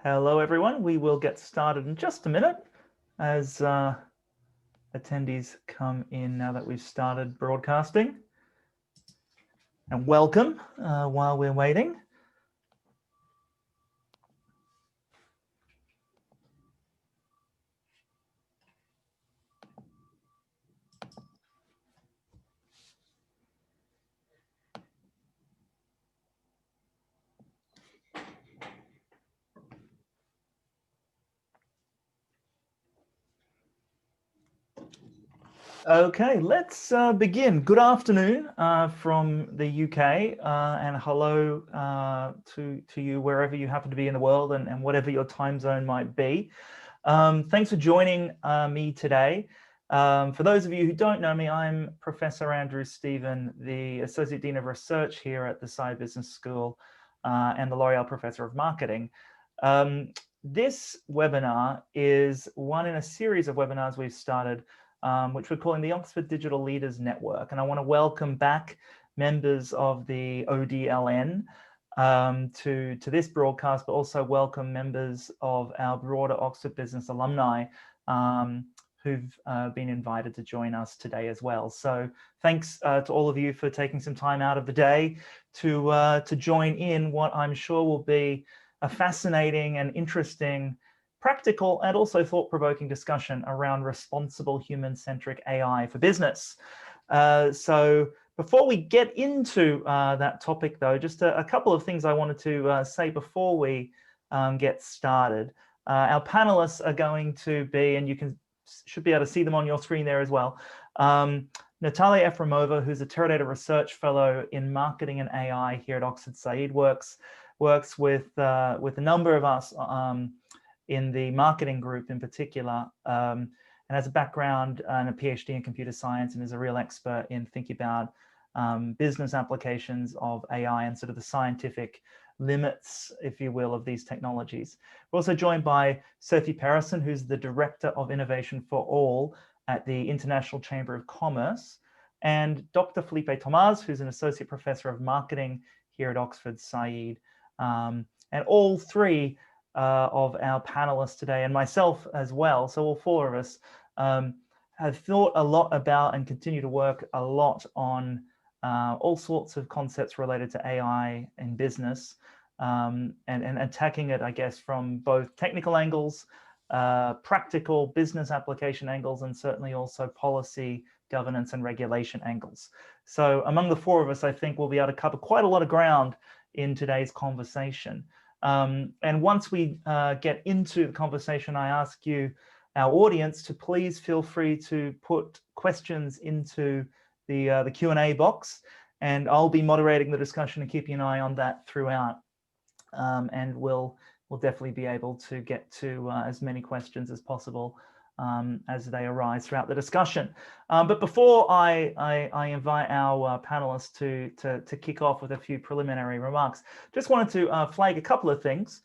Hello, everyone. We will get started in just a minute as attendees come in now that we've started broadcasting. And welcome while we're waiting. Okay, let's begin. Good afternoon from the UK and hello to you wherever you happen to be in the world and whatever your time zone might be. Thanks for joining me today. For those of you who don't know me, I'm Professor Andrew Stephen, the Associate Dean of Research here at the Saïd Business School and the L'Oreal Professor of Marketing. This webinar is one in a series of webinars we've started which we're calling the Oxford Digital Leaders Network. And I want to welcome back members of the ODLN to this broadcast, but also welcome members of our broader Oxford Business Alumni who've been invited to join us today as well. So thanks to all of you for taking some time out of the day to join in what I'm sure will be a fascinating and interesting practical and also thought-provoking discussion around responsible human-centric AI for business. So before we get into that topic, though, just a couple of things I wanted to say before we get started. Our panelists are going to be, and you should be able to see them on your screen there as well, Natalia Efremova, who's a Teradata Research Fellow in Marketing and AI here at Oxford Saïd, works with a number of us in the marketing group in particular, and has a background and a PhD in computer science and is a real expert in thinking about business applications of AI and sort of the scientific limits, if you will, of these technologies. We're also joined by Sophie Peresson, who's the Director of Innovation for All at the International Chamber of Commerce, and Dr. Felipe Thomaz, who's an Associate Professor of Marketing here at Oxford Saïd. And all three of our panelists today, and myself as well, so all four of us have thought a lot about and continue to work a lot on all sorts of concepts related to AI in business, and attacking it, I guess, from both technical angles, practical business application angles, and certainly also policy, governance, and regulation angles. So among the four of us, I think we'll be able to cover quite a lot of ground in today's conversation. And once we get into the conversation, I ask you, our audience, to please feel free to put questions into the Q&A box, and I'll be moderating the discussion and keeping an eye on that throughout. And we'll definitely be able to get to as many questions as possible as they arise throughout the discussion. But before I invite our panelists to kick off with a few preliminary remarks, just wanted to flag a couple of things.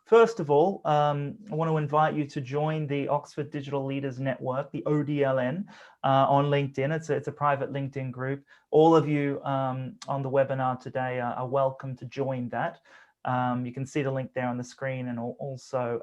First of all, I want to invite you to join the Oxford Digital Leaders Network, the ODLN, on LinkedIn. It's a private LinkedIn group. All of you on the webinar today are welcome to join that. You can see the link there on the screen, and also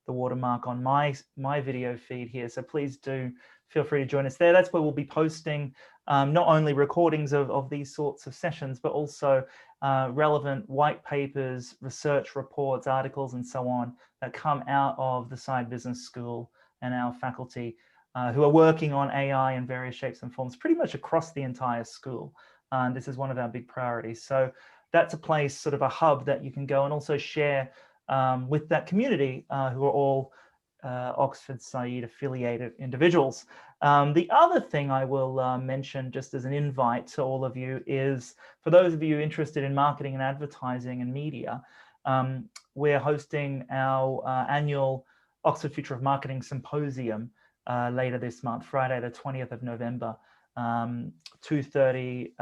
the watermark on my video feed here. So please do feel free to join us there. That's where we'll be posting not only recordings of these sorts of sessions, but also relevant white papers, research reports, articles, and so on that come out of the Saïd Business School and our faculty who are working on AI in various shapes and forms pretty much across the entire school. And this is one of our big priorities. So that's a place, sort of a hub that you can go and also share with that community who are all Oxford Saïd affiliated individuals. The other thing I will mention, just as an invite to all of you, is for those of you interested in marketing and advertising and media, we're hosting our annual Oxford Future of Marketing Symposium later this month, Friday the 20th of November, 2:30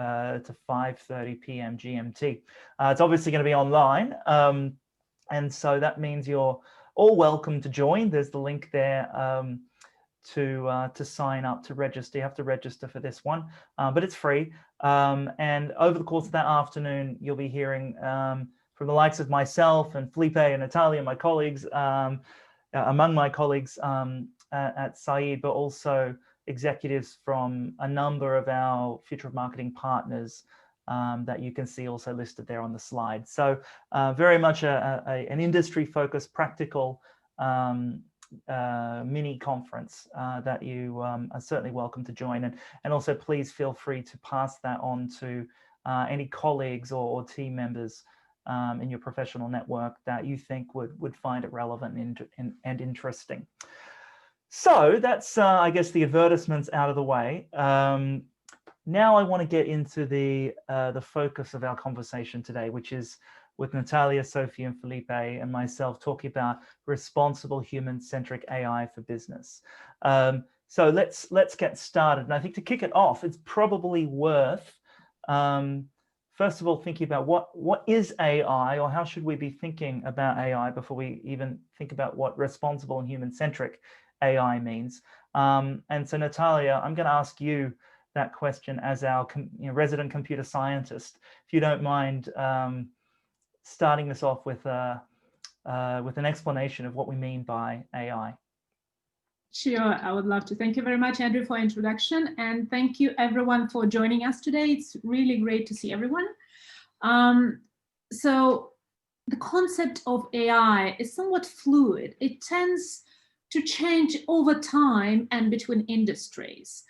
to 5:30 p.m. GMT. It's obviously going to be online, and so that means you're all welcome to join. There's the link there to sign up, to register. You have to register for this one, but it's free. And over the course of that afternoon, you'll be hearing from the likes of myself and Felipe and Natalia, my colleagues, among my colleagues at Said, but also executives from a number of our Future of Marketing partners that you can see also listed there on the slide. So very much an industry-focused, practical mini conference that you are certainly welcome to join. And also please feel free to pass that on to any colleagues or team members in your professional network that you think would find it relevant and interesting. So that's, I guess, the advertisements out of the way. Now I want to get into the focus of our conversation today, which is with Natalia, Sophie, and Felipe, and myself talking about responsible human-centric AI for business. So let's get started. And I think to kick it off, it's probably worth first of all thinking about what is AI, or how should we be thinking about AI before we even think about what responsible and human-centric AI means. And so Natalia, I'm going to ask you that question as our resident computer scientist, if you don't mind starting this off with an explanation of what we mean by AI. Sure, I would love to. Thank you very much, Andrew, for introduction, and thank you everyone for joining us today. It's really great to see everyone. So the concept of AI is somewhat fluid. It tends to change over time and between industries.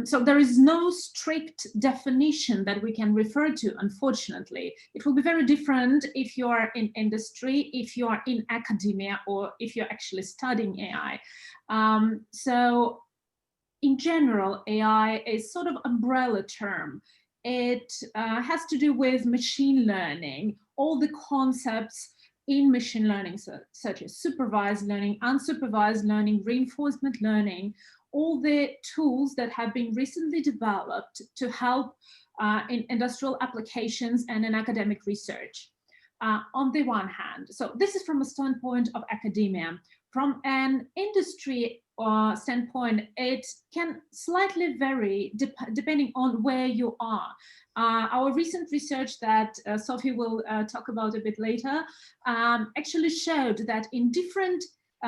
So there is no strict definition that we can refer to, unfortunately. It will be very different if you are in industry, if you are in academia, or if you're actually studying AI. So in general, AI is sort of umbrella term. It has to do with machine learning, all the concepts in machine learning, such as supervised learning, unsupervised learning, reinforcement learning, all the tools that have been recently developed to help in industrial applications and in academic research. On the one hand, so this is from a standpoint of academia. From an industry standpoint, it can slightly vary depending on where you are. Our recent research that Sophie will talk about a bit later actually showed that in different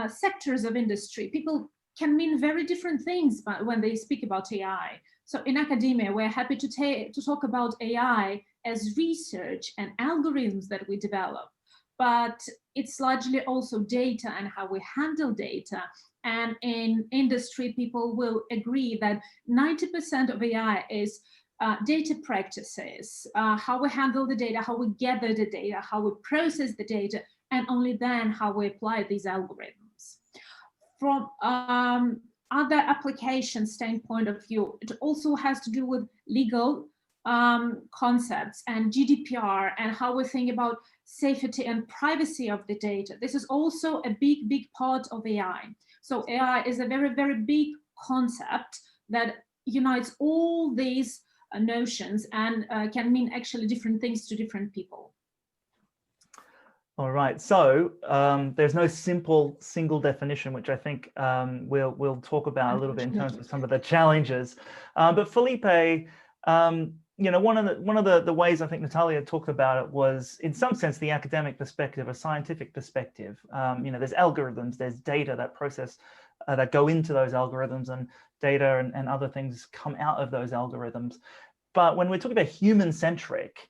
sectors of industry, people can mean very different things when they speak about AI. So in academia, we're happy to talk about AI as research and algorithms that we develop, but it's largely also data and how we handle data. And in industry, people will agree that 90% of AI is data practices, how we handle the data, how we gather the data, how we process the data, and only then how we apply these algorithms. From other application standpoint of view, it also has to do with legal concepts and GDPR and how we think about safety and privacy of the data. This is also a big part of AI. So AI is a very big concept that unites all these notions and can mean actually different things to different people. All right, so there's no single definition, which I think we'll talk about a little bit in terms of some of the challenges. But Felipe, one of the ways I think Natalia talked about it was, in some sense, the academic perspective, a scientific perspective. There's algorithms, there's data that that go into those algorithms, and data and other things come out of those algorithms. But when we're talking about human-centric,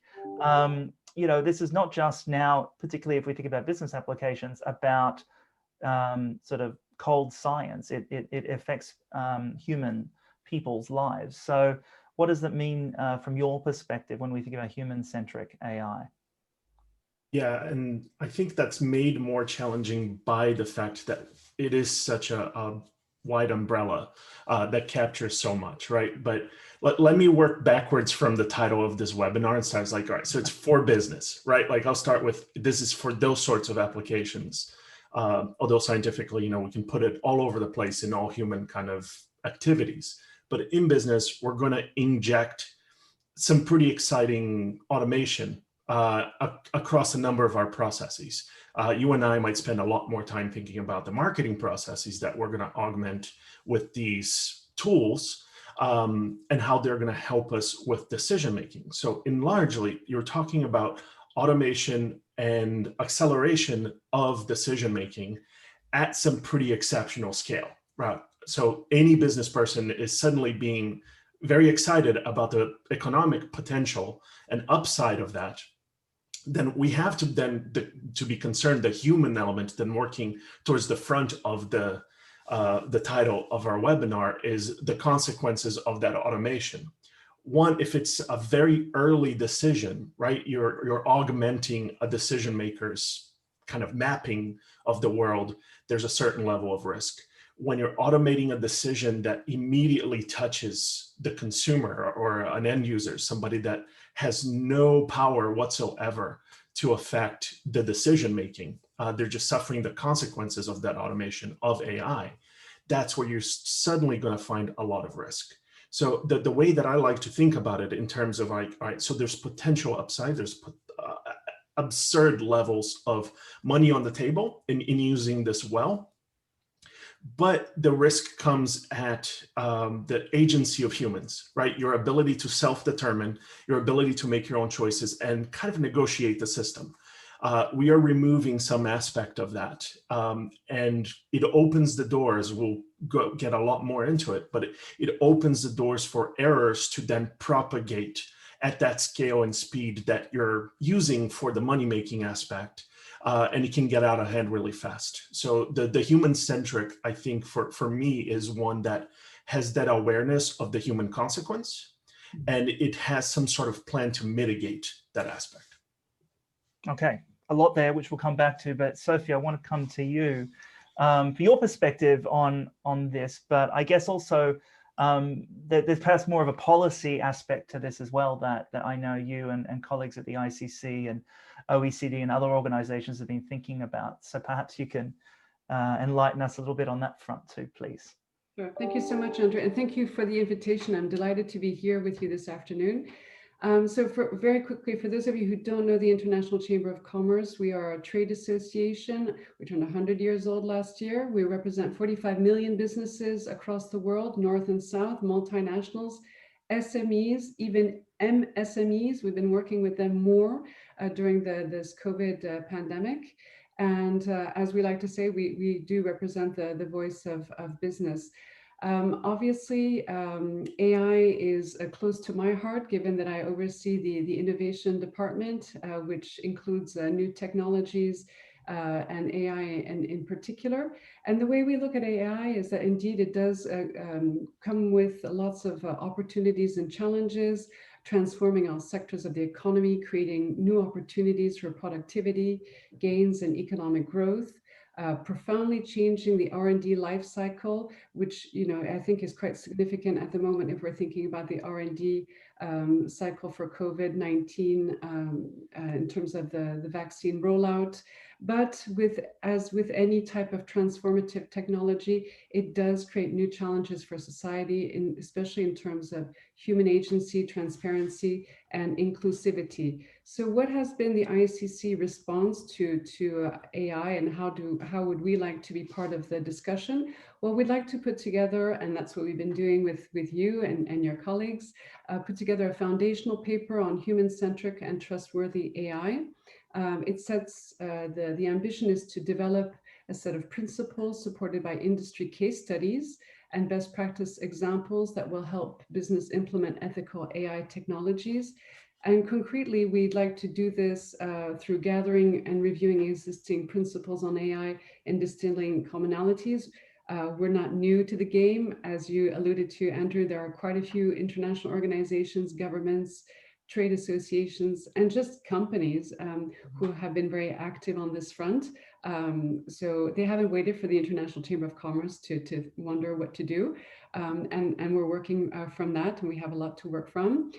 this is not just now, particularly if we think about business applications, about sort of cold science. It affects human people's lives. So what does that mean from your perspective when we think about human-centric AI? Yeah, and I think that's made more challenging by the fact that it is such a wide umbrella that captures so much, right? But let me work backwards from the title of this webinar. And so I was like, all right, so it's for business, right? Like I'll start with, this is for those sorts of applications. Although scientifically, we can put it all over the place in all human kind of activities. But in business, we're going to inject some pretty exciting automation across a number of our processes. You and I might spend a lot more time thinking about the marketing processes that we're going to augment with these tools and how they're going to help us with decision making. So largely, you're talking about automation and acceleration of decision-making at some pretty exceptional scale, right? So any business person is suddenly being very excited about the economic potential and upside of that. Then we have to to be concerned, the human element, then working towards the front of the title of our webinar is the consequences of that automation. One, if it's a very early decision, right, you're augmenting a decision maker's kind of mapping of the world, there's a certain level of risk. When you're automating a decision that immediately touches the consumer or an end user, somebody that has no power whatsoever to affect the decision making, they're just suffering the consequences of that automation of AI, that's where you're suddenly going to find a lot of risk. So the way that I like to think about it in terms of like, all right, so there's potential upside, there's absurd levels of money on the table in using this well, but the risk comes at the agency of humans, right? Your ability to self-determine, your ability to make your own choices and kind of negotiate the system. We are removing some aspect of that, and it opens the doors. We'll get a lot more into it, but it opens the doors for errors to then propagate at that scale and speed that you're using for the money-making aspect, and it can get out of hand really fast. So the human-centric, I think, for me, is one that has that awareness of the human consequence, and it has some sort of plan to mitigate that aspect. Okay. A lot there, which we'll come back to, but Sophie, I want to come to you for your perspective on this, but I guess also there's perhaps more of a policy aspect to this as well that I know you and colleagues at the ICC and OECD and other organizations have been thinking about. So perhaps you can enlighten us a little bit on that front too, please. Sure. Thank you so much, Andre, and thank you for the invitation. I'm delighted to be here with you this afternoon. So very quickly, for those of you who don't know the International Chamber of Commerce, we are a trade association. We turned 100 years old last year. We represent 45 million businesses across the world, North and South, multinationals, SMEs, even MSMEs. We've been working with them more during this COVID pandemic. And as we like to say, we do represent the voice of business. Obviously, AI is close to my heart, given that I oversee the innovation department, which includes new technologies and AI in particular. And the way we look at AI is that indeed it does come with lots of opportunities and challenges, transforming all sectors of the economy, creating new opportunities for productivity, gains, and economic growth. Profoundly changing the R&D life cycle, which I think is quite significant at the moment if we're thinking about the R&D cycle for COVID-19 in terms of the vaccine rollout. But as with any type of transformative technology, it does create new challenges for society, especially in terms of human agency, transparency, and inclusivity. So what has been the ICC response to AI, and how would we like to be part of the discussion? Well, we'd like to put together, and that's what we've been doing with you and your colleagues, put together a foundational paper on human-centric and trustworthy AI. It sets, the ambition is to develop a set of principles supported by industry case studies and best practice examples that will help business implement ethical AI technologies. And concretely, we'd like to do this through gathering and reviewing existing principles on AI and distilling commonalities. We're not new to the game. As you alluded to, Andrew, there are quite a few international organizations, governments, trade associations, and just companies who have been very active on this front. So they haven't waited for the International Chamber of Commerce to wonder what to do. And we're working from that, and we have a lot to work from.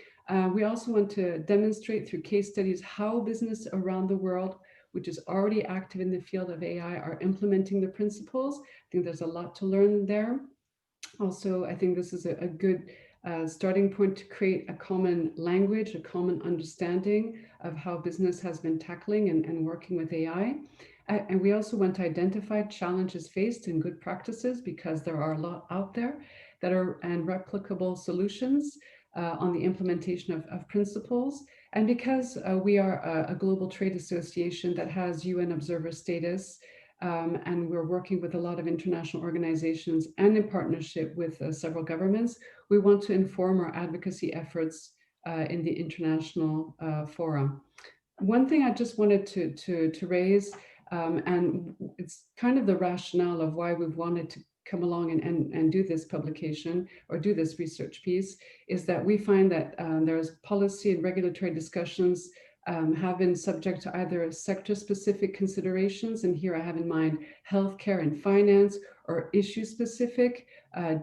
We also want to demonstrate through case studies how business around the world, which is already active in the field of AI, are implementing the principles. I think there's a lot to learn there. Also, I think this is a good starting point to create a common language, a common understanding of how business has been tackling and working with AI. And we also want to identify challenges faced and good practices, because there are a lot out there and replicable solutions on the implementation of principles. And because we are a global trade association that has UN observer status, and we're working with a lot of international organizations and in partnership with several governments, we want to inform our advocacy efforts in the international forum. One thing I just wanted to raise, and it's kind of the rationale of why we've wanted to come along and do this publication or do this research piece, is that we find that there's policy and regulatory discussions have been subject to either sector-specific considerations, and here I have in mind healthcare and finance, or issue-specific,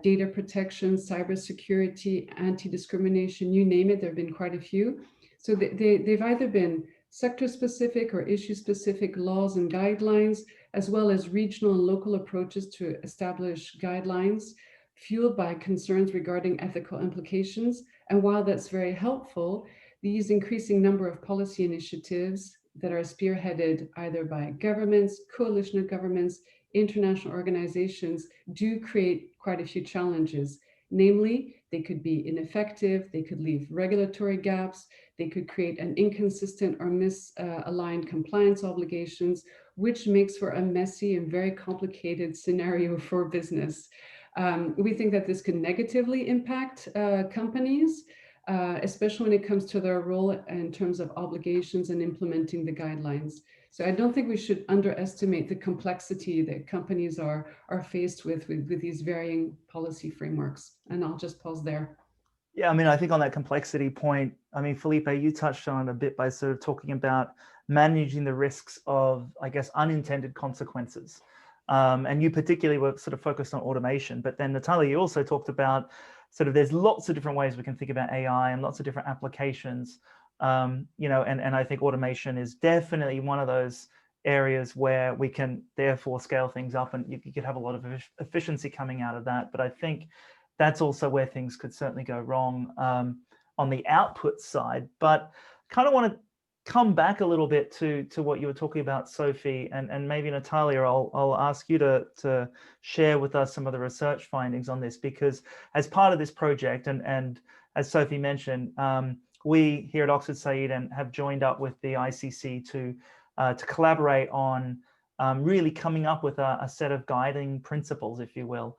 data protection, cybersecurity, anti-discrimination, you name it, there have been quite a few. So they've either been sector-specific or issue-specific laws and guidelines, as well as regional and local approaches to establish guidelines fueled by concerns regarding ethical implications. And while that's very helpful, these increasing number of policy initiatives that are spearheaded either by governments, coalition of governments, international organizations do create quite a few challenges. Namely, they could be ineffective, they could leave regulatory gaps, they could create an inconsistent or misaligned compliance obligations, which makes for a messy and very complicated scenario for business. We think that this can negatively impact companies, especially when it comes to their role in terms of obligations and implementing the guidelines. So I don't think we should underestimate the complexity that companies are faced with these varying policy frameworks. And I'll just pause there. Yeah, I mean, I think on that complexity point, I mean, Felipe, you touched on it a bit by sort of talking about managing the risks of, I guess, unintended consequences. And you particularly were sort of focused on automation, but then Natalia, you also talked about sort of there's lots of different ways we can think about AI and lots of different applications, you know, and I think automation is definitely one of those areas where we can therefore scale things up, and you could have a lot of efficiency coming out of that. But I think that's also where things could certainly go wrong on the output side. But kind of want to come back a little bit to what you were talking about, Sophie, and maybe Natalia, I'll ask you to share with us some of the research findings on this, because as part of this project, and as Sophie mentioned, we here at Oxford Said and have joined up with the ICC to collaborate on really coming up with a set of guiding principles, if you will,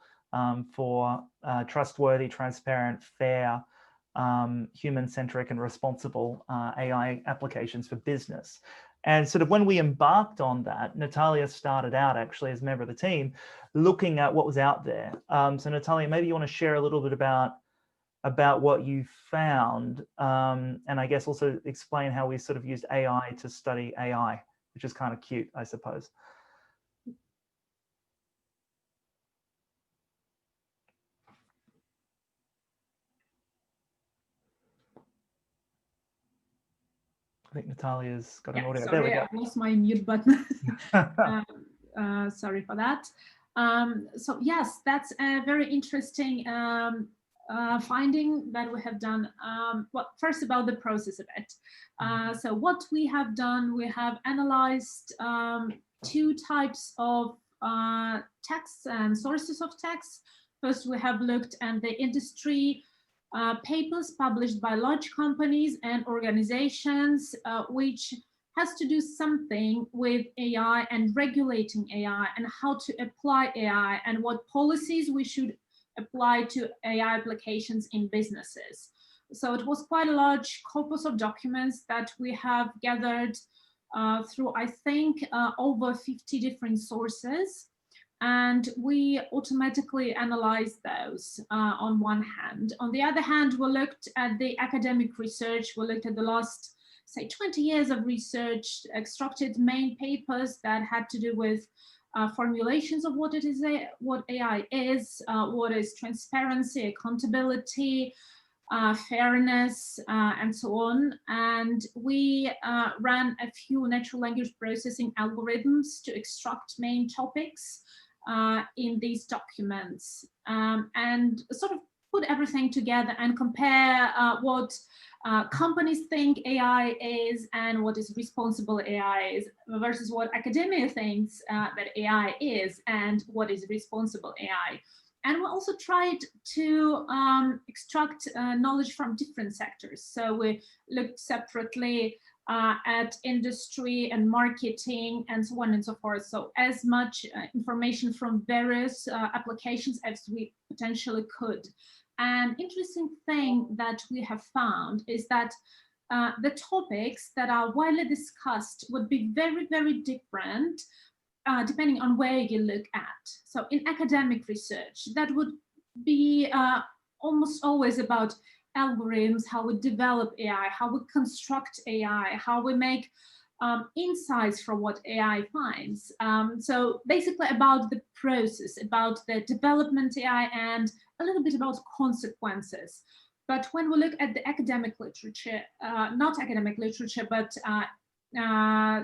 for trustworthy, transparent, fair, human-centric and responsible AI applications for business. And sort of when we embarked on that, Natalia started out actually as a member of the team looking at what was out there. So Natalia, maybe you want to share a little bit about what you found, and I guess also explain how we sort of used AI to study AI, which is kind of cute, I suppose. I think Natalia's got an audio. Sorry, there we go. I lost my mute button. Sorry for that. So yes, that's a very interesting finding that we have done. Well, first about the process of it. So what we have done, we have analyzed two types of texts and sources of text. First, we have looked at the industry papers published by large companies and organizations, which has to do something with AI and regulating AI and how to apply AI and what policies we should apply to AI applications in businesses. So it was quite a large corpus of documents that we have gathered through, I think, over 50 different sources. And we automatically analyzed those on one hand. On the other hand, we looked at the academic research. We looked at the last, say, 20 years of research, extracted main papers that had to do with formulations of what it is, what AI is, what is transparency, accountability, fairness, and so on. And we ran a few natural language processing algorithms to extract main topics in these documents, and sort of put everything together and compare what companies think AI is and what is responsible AI is versus what academia thinks that AI is and what is responsible AI. And we also tried to extract knowledge from different sectors. So we looked separately at industry and marketing and so on and so forth. So as much information from various applications as we potentially could. And interesting thing that we have found is that the topics that are widely discussed would be very, very different depending on where you look at. So in academic research, that would be almost always about algorithms, how we develop AI, how we construct AI, how we make insights from what AI finds. So basically about the process, about the development AI, and a little bit about consequences. But when we look at the academic literature, not academic literature, but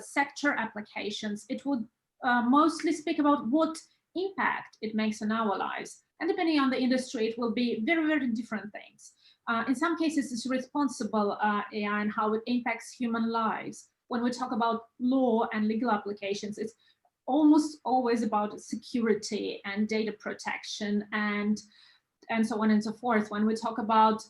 sector applications, it would mostly speak about what impact it makes on our lives. And depending on the industry, it will be very, very different things. In some cases, it's responsible AI and how it impacts human lives. When we talk about law and legal applications, it's almost always about security and data protection and so on and so forth. When we talk about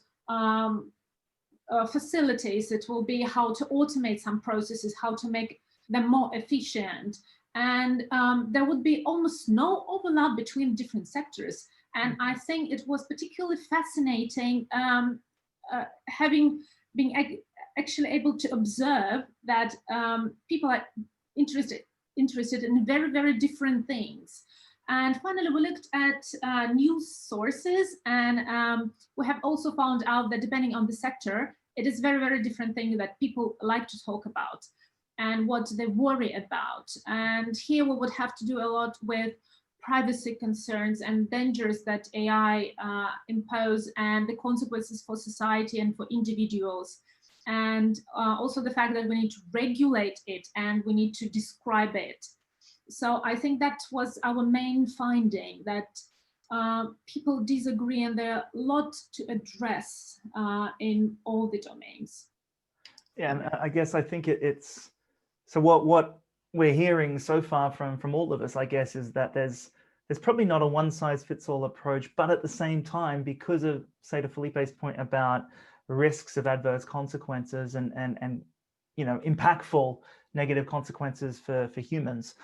facilities, it will be how to automate some processes, how to make them more efficient. And there would be almost no overlap between different sectors. And I think it was particularly fascinating being actually able to observe that people are interested in very, very different things. And finally, we looked at news sources, and we have also found out that depending on the sector, it is very, very different thing that people like to talk about and what they worry about. And here we would have to do a lot with privacy concerns and dangers that AI impose and the consequences for society and for individuals. And also the fact that we need to regulate it and we need to describe it. So I think that was our main finding, that people disagree and there are a lot to address in all the domains. Yeah, and I guess I think it's, so what we're hearing so far from all of us, I guess, is that there's probably not a one-size-fits-all approach, but at the same time, because of, say, to Felipe's point about risks of adverse consequences and you know, impactful negative consequences for humans,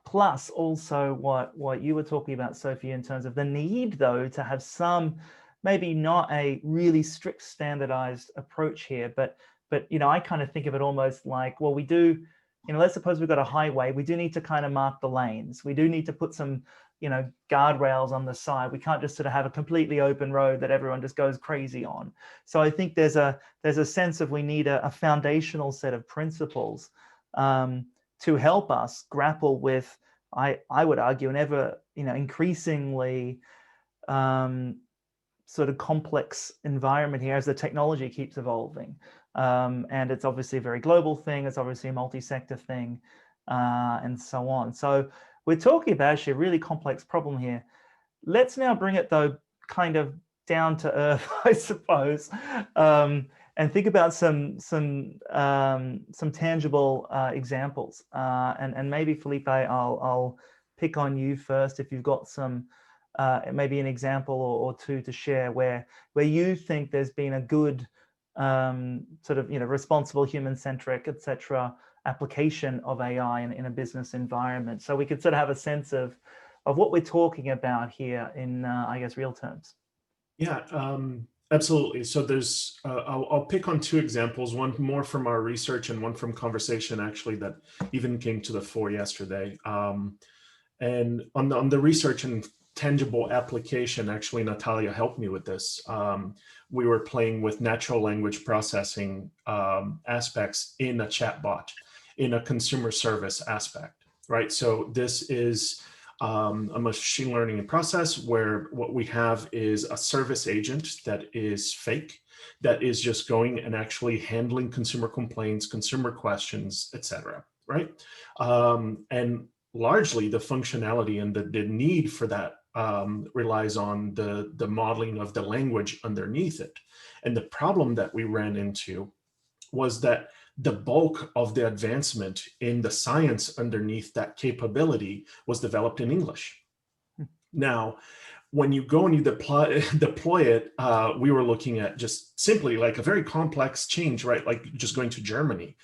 plus also what you were talking about, Sophie, in terms of the need, though, to have some, maybe not a really strict standardized approach here, but you know, I kind of think of it almost like, well, we do, you know, let's suppose we've got a highway, we do need to kind of mark the lanes. We do need to put some, you know, guardrails on the side. We can't just sort of have a completely open road that everyone just goes crazy on. So I think there's a sense of we need a foundational set of principles to help us grapple with, I would argue, an ever, you know, increasingly sort of complex environment here as the technology keeps evolving. And it's obviously a very global thing. It's obviously a multi-sector thing, and so on. So we're talking about actually a really complex problem here. Let's now bring it, though, kind of down to earth, I suppose, and think about some tangible examples. And maybe, Felipe, I'll pick on you first if you've got some, maybe an example or two to share where you think there's been a good sort of, you know, responsible, human-centric, etc. application of AI in a business environment, so we could sort of have a sense of what we're talking about here in, I guess, real terms. Yeah, absolutely. So there's, I'll pick on two examples, one more from our research and one from conversation, actually, that even came to the fore yesterday. And on the research and tangible application, actually, Natalia helped me with this. We were playing with natural language processing aspects in a chatbot, in a consumer service aspect, right? So this is a machine learning process where what we have is a service agent that is fake, that is just going and actually handling consumer complaints, consumer questions, etc., right? And largely the functionality and the need for that relies on the modeling of the language underneath it. And the problem that we ran into was that the bulk of the advancement in the science underneath that capability was developed in English, Now, when you go and you deploy it, we were looking at just simply like a very complex change, right? Like just going to Germany.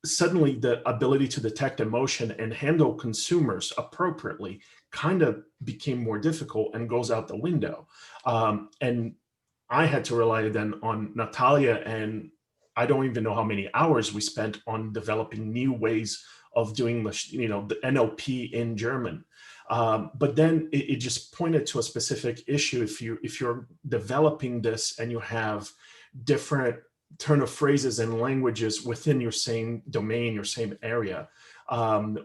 Suddenly the ability to detect emotion and handle consumers appropriately kind of became more difficult and goes out the window. And I had to rely then on Natalia, and I don't even know how many hours we spent on developing new ways of doing, the NLP in German. But then it just pointed to a specific issue. If you're developing this and you have different turn of phrases and languages within your same domain, your same area,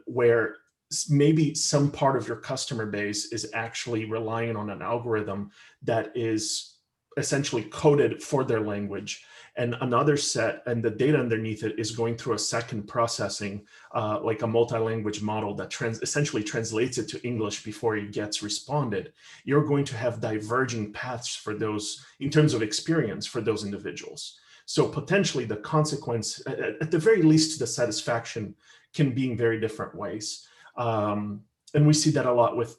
where maybe some part of your customer base is actually relying on an algorithm that is essentially coded for their language, and another set, and the data underneath it is going through a second processing, like a multi-language model that essentially translates it to English before it gets responded. You're going to have diverging paths for those in terms of experience for those individuals. So potentially the consequence, at the very least, the satisfaction can be in very different ways. And we see that a lot with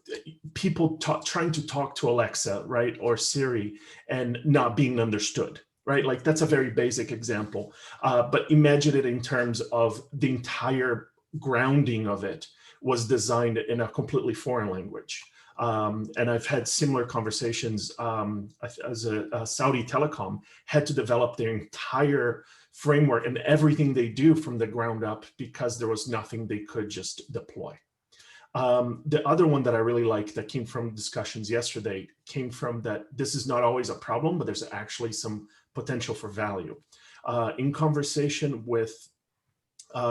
people trying to talk to Alexa, right, or Siri, and not being understood, right? Like that's a very basic example. But imagine it in terms of the entire grounding of it was designed in a completely foreign language. And I've had similar conversations as a Saudi telecom had to develop their entire framework and everything they do from the ground up because there was nothing they could just deploy. The other one that I really like that came from discussions yesterday came from that this is not always a problem, but there's actually some potential for value. In conversation with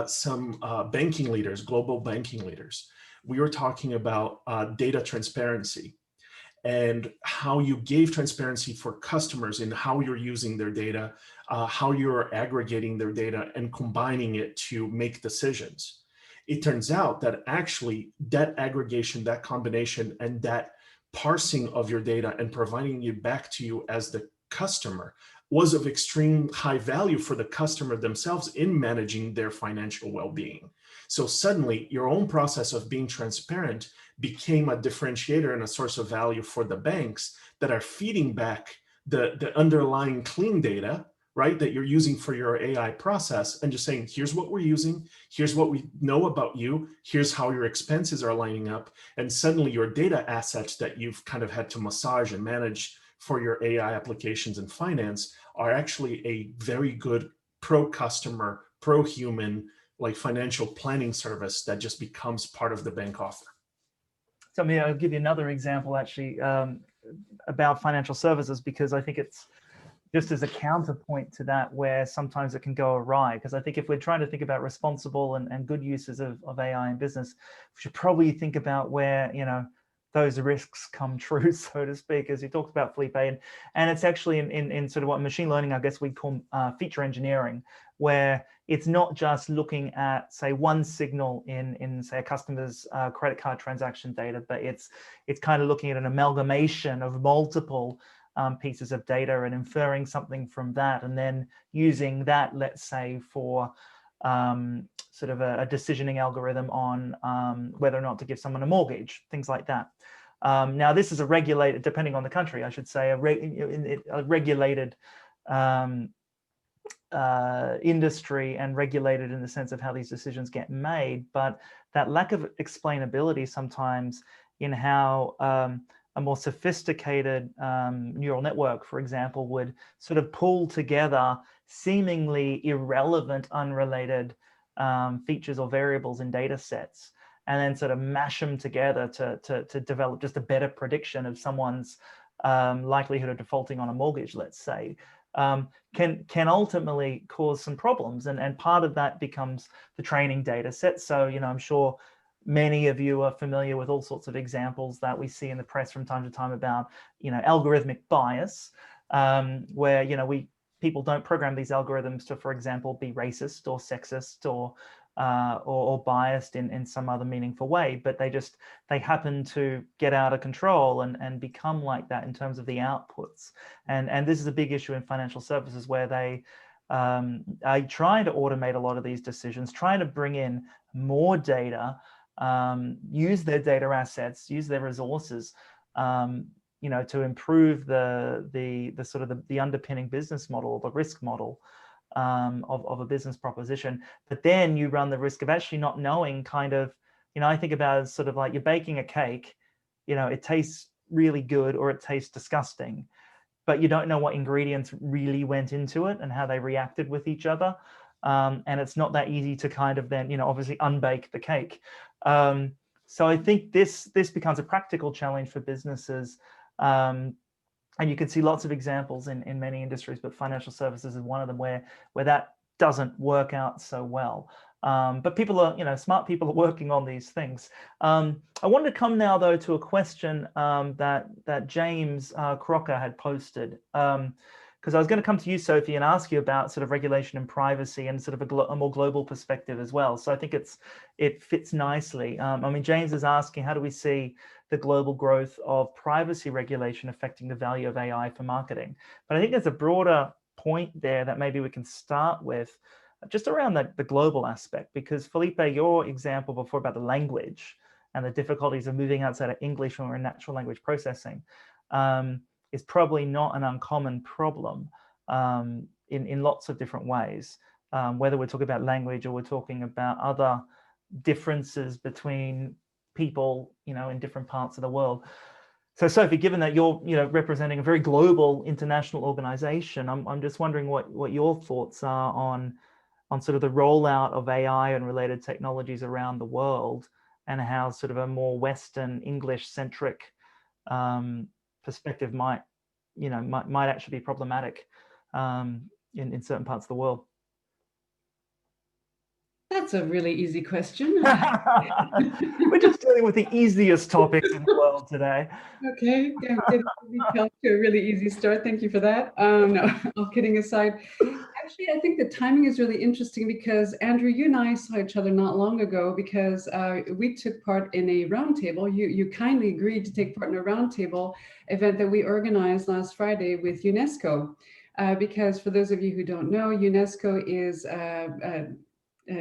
some banking leaders, global banking leaders, we were talking about data transparency and how you gave transparency for customers in how you're using their data, how you're aggregating their data and combining it to make decisions. It turns out that actually that aggregation, that combination, and that parsing of your data and providing it back to you as the customer was of extreme high value for the customer themselves in managing their financial well-being. So suddenly your own process of being transparent became a differentiator and a source of value for the banks that are feeding back the underlying clean data, right, that you're using for your AI process, and just saying, here's what we're using, here's what we know about you, here's how your expenses are lining up, and suddenly your data assets that you've kind of had to massage and manage for your AI applications and finance are actually a very good pro-customer, pro-human, like financial planning service that just becomes part of the bank offer. So I'll give you another example actually about financial services, because I think it's just as a counterpoint to that where sometimes it can go awry. Because I think if we're trying to think about responsible and good uses of AI in business, we should probably think about where, those risks come true, so to speak, as you talked about, Felipe. And it's actually in sort of what machine learning, I guess we call feature engineering, where it's not just looking at, say, one signal in say, a customer's credit card transaction data, but it's kind of looking at an amalgamation of multiple pieces of data and inferring something from that, and then using that, let's say, for sort of a decisioning algorithm on whether or not to give someone a mortgage, things like that. Now, this is a regulated, depending on the country, I should say, a regulated industry, and regulated in the sense of how these decisions get made. But that lack of explainability sometimes in how a more sophisticated neural network, for example, would sort of pull together seemingly irrelevant, unrelated features or variables in data sets, and then sort of mash them together to develop just a better prediction of someone's likelihood of defaulting on a mortgage, let's say, can ultimately cause some problems. And part of that becomes the training data set. So, I'm sure many of you are familiar with all sorts of examples that we see in the press from time to time about, algorithmic bias, where, people don't program these algorithms to, for example, be racist or sexist or biased in some other meaningful way, but they happen to get out of control and become like that in terms of the outputs. And this is a big issue in financial services, where they are trying to automate a lot of these decisions, trying to bring in more data, use their data assets, use their resources, to improve the sort of the underpinning business model, the risk model of a business proposition. But then you run the risk of actually not knowing kind of, I think about it as sort of like you're baking a cake, it tastes really good or it tastes disgusting, but you don't know what ingredients really went into it and how they reacted with each other. And it's not that easy to kind of then, obviously unbake the cake. So I think this becomes a practical challenge for businesses. And you can see lots of examples in many industries, but financial services is one of them where that doesn't work out so well. But people are, smart people are working on these things. I wanted to come now, though, to a question that James Crocker had posted, because I was going to come to you, Sophie, and ask you about sort of regulation and privacy and sort of a more global perspective as well. So I think it fits nicely. I mean, James is asking, how do we see the global growth of privacy regulation affecting the value of AI for marketing? But I think there's a broader point there that maybe we can start with, just around the global aspect, because Felipe, your example before about the language and the difficulties of moving outside of English or in natural language processing is probably not an uncommon problem in lots of different ways, whether we're talking about language or we're talking about other differences between people, in different parts of the world. So Sophie, given that you're, representing a very global international organization, I'm just wondering what your thoughts are on sort of the rollout of AI and related technologies around the world, and how sort of a more Western English-centric perspective might actually be problematic in certain parts of the world. That's a really easy question. We're just dealing with the easiest topics in the world today. Okay, did we come to a really easy start? Thank you for that. No, all kidding aside. Actually, I think the timing is really interesting because, Andrew, you and I saw each other not long ago because we took part in a roundtable. You kindly agreed to take part in a roundtable event that we organized last Friday with UNESCO. Because for those of you who don't know, UNESCO is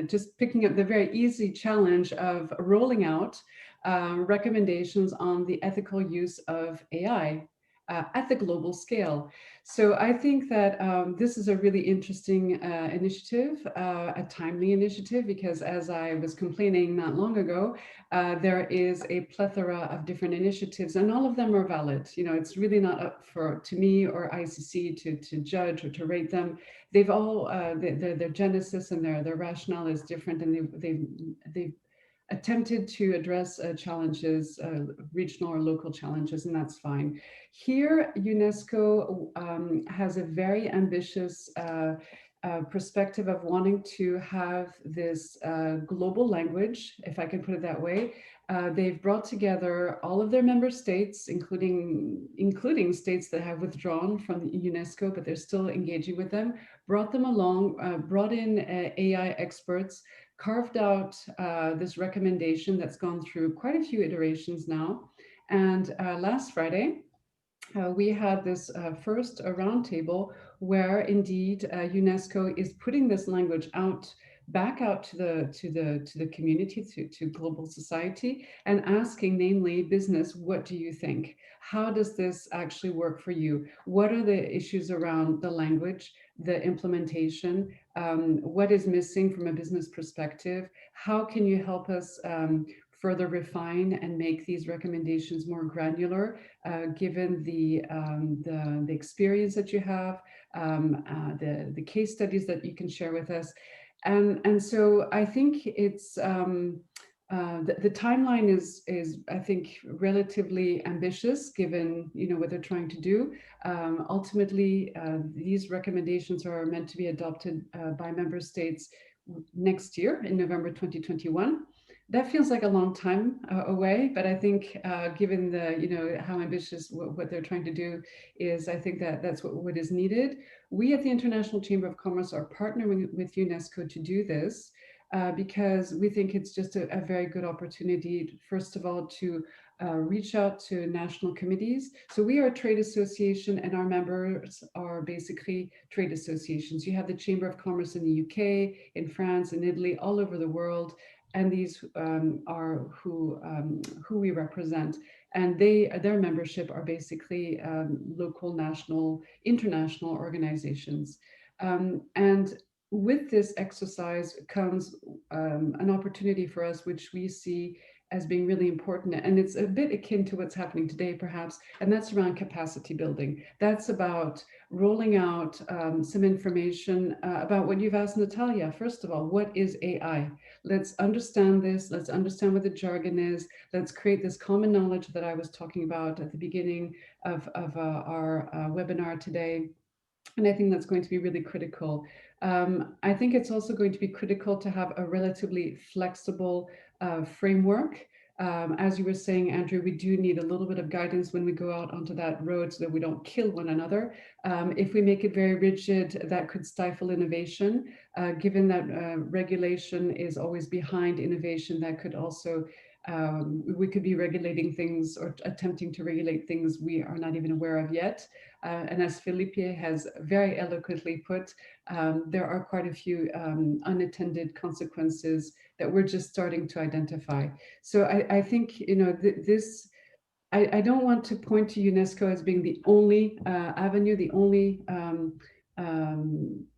just picking up the very easy challenge of rolling out recommendations on the ethical use of AI at the global scale. So I think that this is a really interesting initiative, a timely initiative, because as I was complaining not long ago, there is a plethora of different initiatives and all of them are valid. It's really not up to me or ICC to judge or to rate them. They've all, their genesis and their rationale is different, and they've attempted to address challenges, regional or local challenges, and that's fine. Here, UNESCO has a very ambitious perspective of wanting to have this global language, if I can put it that way. They've brought together all of their member states, including states that have withdrawn from UNESCO, but they're still engaging with them, brought them along, brought in AI experts, carved out this recommendation that's gone through quite a few iterations now. And last Friday, we had this first roundtable where indeed UNESCO is putting this language back out to the community, to global society, and asking, namely, business, what do you think? How does this actually work for you? What are the issues around the language, the implementation? What is missing from a business perspective? How can you help us further refine and make these recommendations more granular, given the experience that you have, the case studies that you can share with us? And so I think it's the timeline is I think relatively ambitious, given what they're trying to do. Ultimately, these recommendations are meant to be adopted by member states next year in November 2021. That feels like a long time away, but I think given the how ambitious what they're trying to do is, I think that's what is needed. We at the International Chamber of Commerce are partnering with UNESCO to do this because we think it's just a very good opportunity, first of all, to reach out to national committees. So we are a trade association and our members are basically trade associations. You have the Chamber of Commerce in the UK, in France, in Italy, all over the world. and these are who we represent. And their membership are basically local, national, international organizations. And with this exercise comes an opportunity for us, which we see as being really important. And it's a bit akin to what's happening today, perhaps, and that's around capacity building. That's about rolling out some information about what you've asked Natalia. First of all, what is AI? Let's understand this. Let's understand what the jargon is. Let's create this common knowledge that I was talking about at the beginning of our webinar today. And I think that's going to be really critical. I think it's also going to be critical to have a relatively flexible framework. As you were saying, Andrew, we do need a little bit of guidance when we go out onto that road so that we don't kill one another. If we make it very rigid, that could stifle innovation. Given that regulation is always behind innovation, that could also we could be regulating things or attempting to regulate things we are not even aware of yet. And as Felipe has very eloquently put, there are quite a few unintended consequences that we're just starting to identify. So I think, you know, I don't want to point to UNESCO as being the only avenue, the only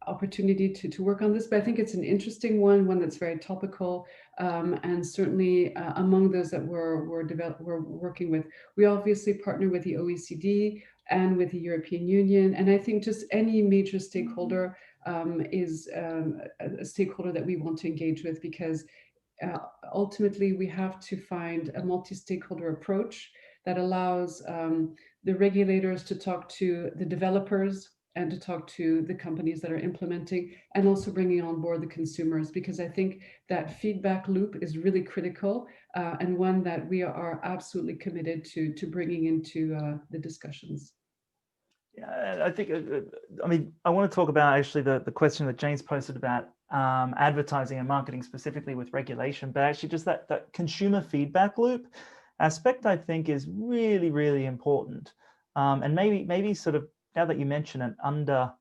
opportunity to work on this, but I think it's an interesting one that's very topical, and certainly among those that we're working with. We obviously partner with the OECD and with the European Union, and I think just any major stakeholder is a stakeholder that we want to engage with, because ultimately we have to find a multi-stakeholder approach that allows the regulators to talk to the developers and to talk to the companies that are implementing, and also bringing on board the consumers, because I think that feedback loop is really critical, and one that we are absolutely committed to bringing into the discussions. Yeah, I think, I mean, I want to talk about actually the question that James posted about advertising and marketing specifically with regulation, but actually just that consumer feedback loop aspect, I think, is really, really important. And maybe sort of, now that you mention it, underplayed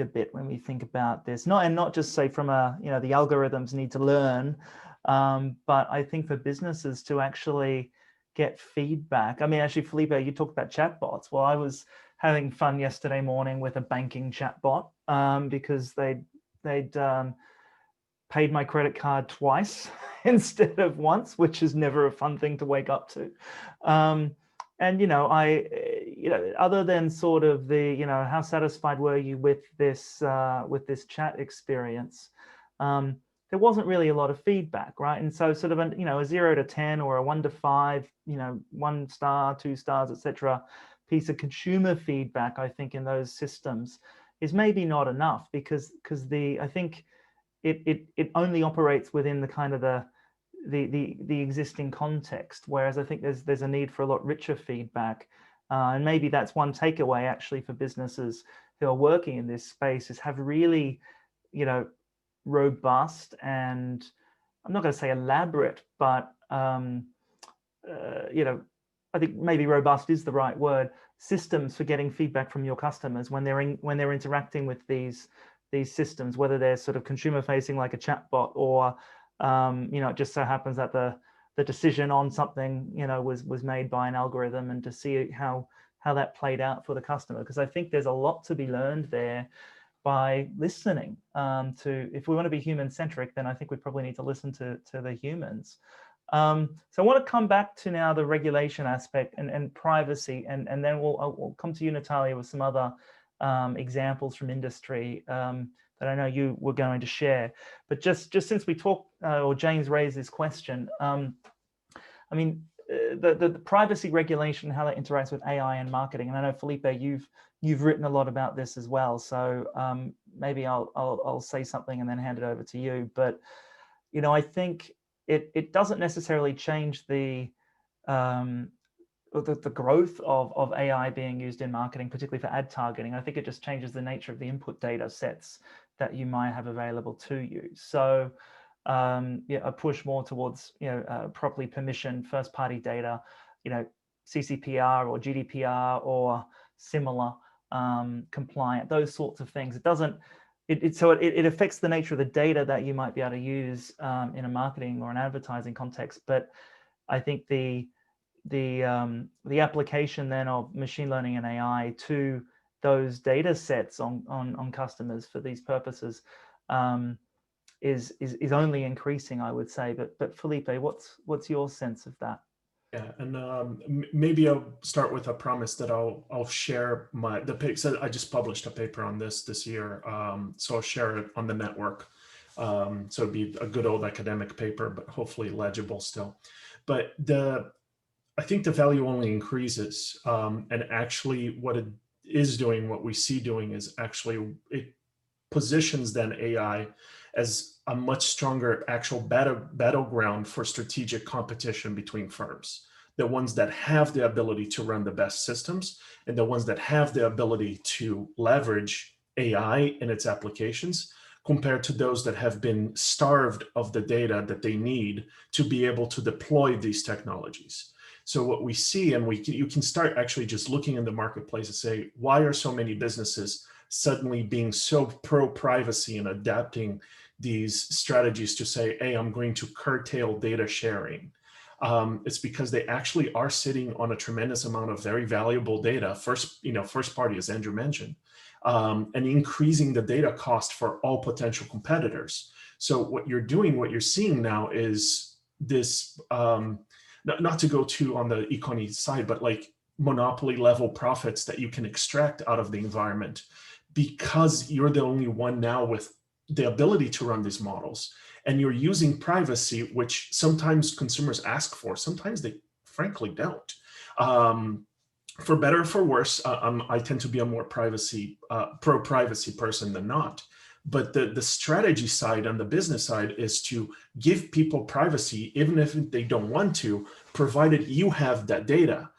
a bit when we think about this. Not just say from a, you know, the algorithms need to learn, but I think for businesses to actually get feedback. I mean, actually, Felipe, you talked about chatbots. Well, I was having fun yesterday morning with a banking chatbot because they'd paid my credit card twice instead of once, which is never a fun thing to wake up to. And, you know, other than sort of the, you know, how satisfied were you with this chat experience? There wasn't really a lot of feedback, right? And so sort of a, you know, a 0 to 10 or a 1 to 5, you know, 1 star, 2 stars, etc. piece of consumer feedback, I think, in those systems is maybe not enough, because I think it only operates within the kind of the existing context, whereas I think there's a need for a lot richer feedback, and maybe that's one takeaway actually for businesses who are working in this space, is have really, you know, robust, and I'm not going to say elaborate, but you know, I think maybe robust is the right word, systems for getting feedback from your customers when they're interacting with these systems, whether they're sort of consumer facing like a chatbot, or you know, it just so happens that the decision on something, you know, was made by an algorithm, and to see how that played out for the customer, because I think there's a lot to be learned there by listening to. If we want to be human-centric, then I think we probably need to listen to the humans. So I want to come back to now the regulation aspect and privacy, and then we'll come to you, Natalia, with some other examples from industry that I know you were going to share. But just since we talked, or James raised this question, I mean, the privacy regulation, how that interacts with AI and marketing. And I know, Felipe, you've written a lot about this as well. So maybe I'll say something and then hand it over to you. But, you know, I think it doesn't necessarily change the growth of AI being used in marketing, particularly for ad targeting. I think it just changes the nature of the input data sets that you might have available to you. So yeah, a push more towards, you know, properly permissioned first-party data, you know, CCPR or GDPR or similar compliant, those sorts of things. It doesn't it affects the nature of the data that you might be able to use in a marketing or an advertising context. But I think the application then of machine learning and AI to those data sets on customers for these purposes is only increasing, I would say. But Felipe, what's your sense of that? Yeah, and maybe I'll start with a promise that I'll share the paper. So I just published a paper on this year, so I'll share it on the network. So it'd be a good old academic paper, but hopefully legible still. But I think the value only increases, and actually what it is doing, what we see doing, is actually it positions then AI as a much stronger actual battleground for strategic competition between firms. The ones that have the ability to run the best systems and the ones that have the ability to leverage AI in its applications, compared to those that have been starved of the data that they need to be able to deploy these technologies. So what we see, and you can start actually just looking in the marketplace and say, why are so many businesses suddenly being so pro-privacy and adapting these strategies to say, hey, I'm going to curtail data sharing? It's because they actually are sitting on a tremendous amount of very valuable data, first party, as Andrew mentioned, and increasing the data cost for all potential competitors. So what you're seeing now is this, not to go too on the econ side, but like monopoly level profits that you can extract out of the environment, because you're the only one now with the ability to run these models, and you're using privacy, which sometimes consumers ask for, sometimes they frankly don't. For better or for worse, I tend to be a more pro-privacy person than not. But the strategy side and the business side is to give people privacy, even if they don't want to, provided you have that data,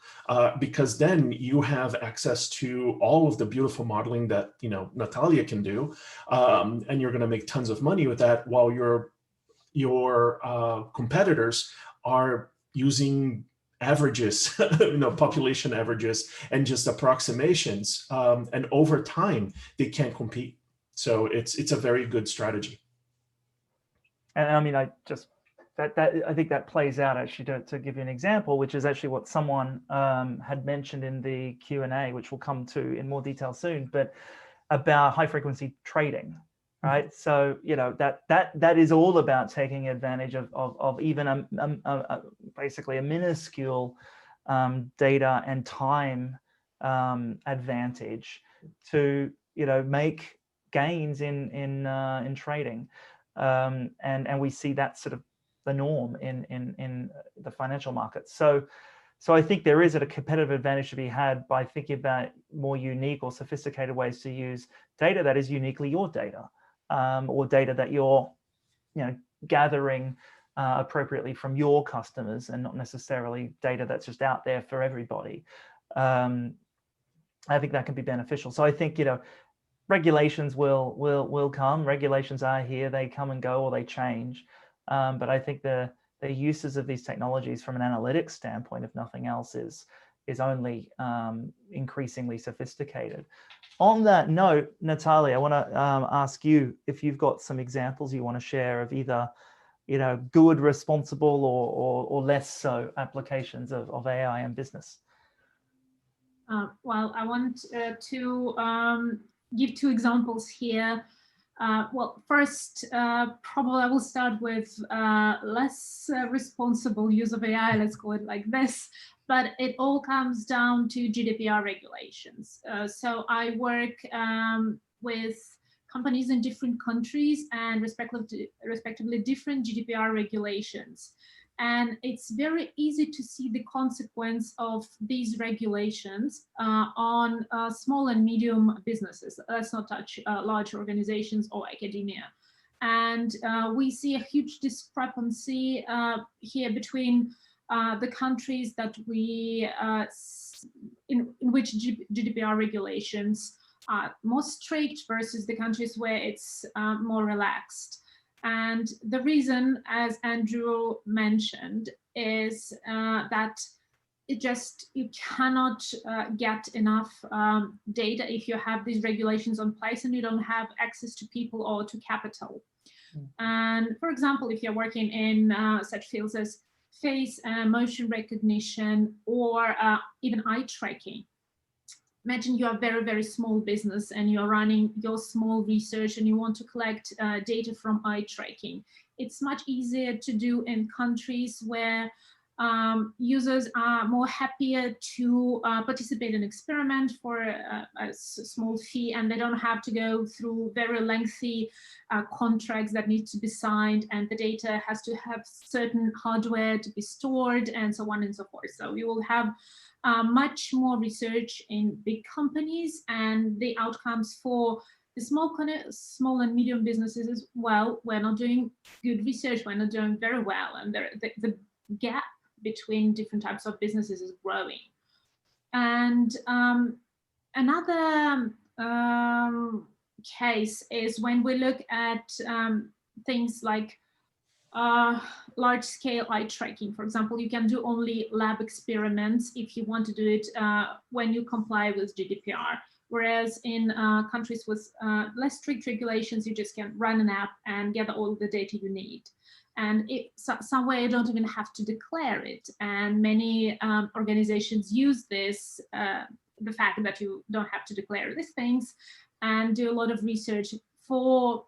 because then you have access to all of the beautiful modeling that Natalia can do, and you're going to make tons of money with that, while your competitors are using averages, population averages, and just approximations, and over time they can't compete. So it's a very good strategy. And I mean, I think that plays out actually to give you an example, which is actually what someone had mentioned in the Q&A, which we'll come to in more detail soon, but about high frequency trading, right? So that is all about taking advantage of even basically a minuscule data and time advantage to make gains in trading, and we see that sort of the norm in the financial markets. So I think there is a competitive advantage to be had by thinking about more unique or sophisticated ways to use data that is uniquely your data, or data that you're gathering appropriately from your customers, and not necessarily data that's just out there for everybody. I think that can be beneficial. So I think regulations will come. Regulations are here. They come and go, or they change. But I think the uses of these technologies from an analytics standpoint, if nothing else, is only increasingly sophisticated. On that note, Natalia, I want to ask you if you've got some examples you want to share of either good, responsible, or less so applications of AI in business. Well, I want to give two examples here. Well, first, probably I will start with less responsible use of AI, let's call it like this, but it all comes down to GDPR regulations. So I work with companies in different countries and respectively different GDPR regulations. And it's very easy to see the consequence of these regulations on small and medium businesses. Let's not touch large organizations or academia. And we see a huge discrepancy here between the countries that we, in which GDPR regulations are more strict versus the countries where it's more relaxed. And the reason, as Andrew mentioned, is that you cannot get enough data if you have these regulations on place and you don't have access to people or to capital. And for example, if you're working in such fields as face and motion recognition or even eye tracking. Imagine you are a very, very small business and you're running your small research and you want to collect data from eye tracking. It's much easier to do in countries where users are more happier to participate in an experiment for a small fee, and they don't have to go through very lengthy contracts that need to be signed, and the data has to have certain hardware to be stored, and so on and so forth. So you will have much more research in big companies, and the outcomes for the small and medium businesses as well. We're not doing good research, we're not doing very well, and the gap between different types of businesses is growing. And another case is when we look at things like large-scale eye tracking. For example, you can do only lab experiments if you want to do it when you comply with GDPR. Whereas in countries with less strict regulations, you just can run an app and gather all the data you need. And somewhere you don't even have to declare it. And many organizations use this, the fact that you don't have to declare these things, and do a lot of research for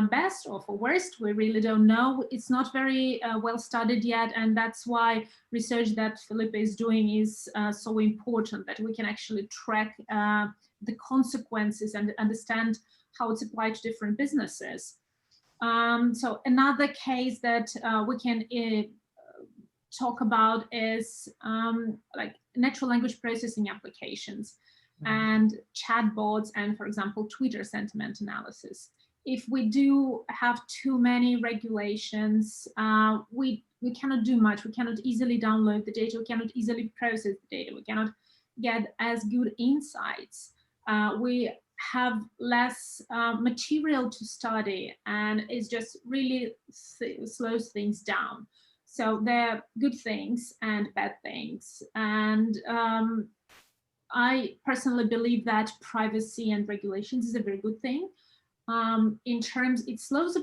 best or for worst. We really don't know. It's not very well studied yet, and that's why research that Felipe is doing is so important, that we can actually track the consequences and understand how it's applied to different businesses. So another case that we can talk about is like natural language processing applications and chatbots, and for example, Twitter sentiment analysis. If we do have too many regulations, we cannot do much. We cannot easily download the data. We cannot easily process the data. We cannot get as good insights. We have less material to study, and it just really slows things down. So there are good things and bad things. And I personally believe that privacy and regulations is a very good thing. In terms, it slows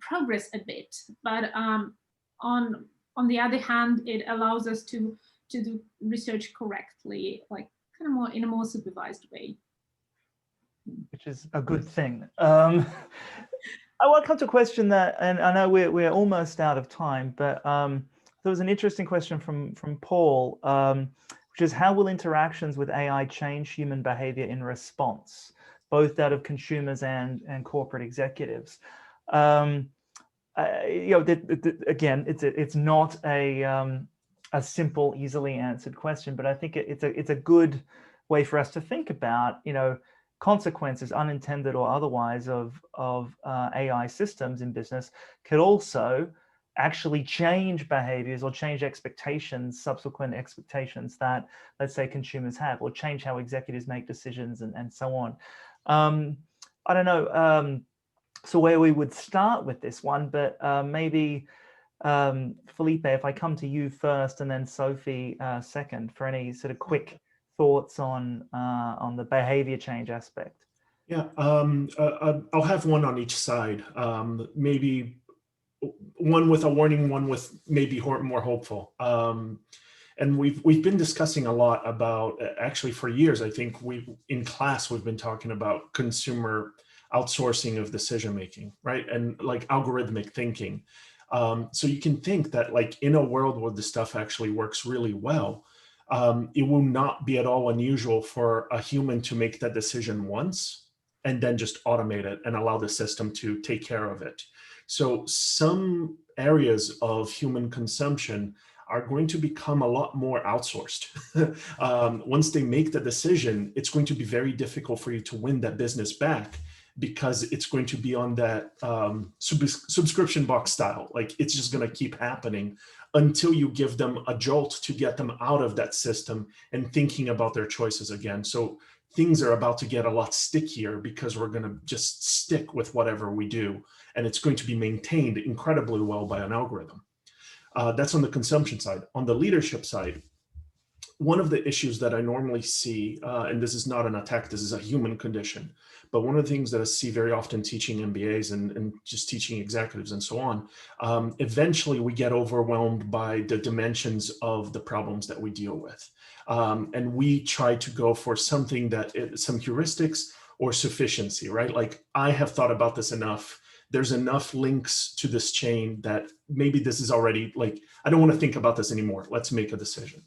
progress a bit, but on the other hand, it allows us to do research correctly, like kind of more in a more supervised way. Which is a good thing. I want to come to a question that, and I know we're almost out of time, but there was an interesting question from Paul, which is, how will interactions with AI change human behavior in response, both that of consumers and corporate executives? You know, again, it's not a simple, easily answered question, but I think it's a good way for us to think about, you know, consequences, unintended or otherwise, of AI systems in business could also actually change behaviors or change expectations, subsequent expectations that, let's say, consumers have, or change how executives make decisions and so on. I don't know, so where we would start with this one, but maybe Felipe, if I come to you first and then Sophie second, for any sort of quick thoughts on the behavior change aspect. Yeah, I'll have one on each side. Maybe one with a warning, one with maybe more hopeful. And we've been discussing a lot about, actually for years, I think in class we've been talking about consumer outsourcing of decision making, right? And like algorithmic thinking. So you can think that, like, in a world where this stuff actually works really well, it will not be at all unusual for a human to make that decision once and then just automate it and allow the system to take care of it. So some areas of human consumption are going to become a lot more outsourced. Once they make the decision, it's going to be very difficult for you to win that business back, because it's going to be on that subscription box style. Like, it's just going to keep happening until you give them a jolt to get them out of that system and thinking about their choices again. So things are about to get a lot stickier, because we're going to just stick with whatever we do, and it's going to be maintained incredibly well by an algorithm. That's on the consumption side. On the leadership side, one of the issues that I normally see, and this is not an attack, this is a human condition, but one of the things that I see very often teaching MBAs and just teaching executives and so on, eventually we get overwhelmed by the dimensions of the problems that we deal with. And we try to go for something some heuristics or sufficiency, right? Like, I have thought about this enough. There's enough links to this chain that maybe this is already, like, I don't want to think about this anymore. Let's make a decision.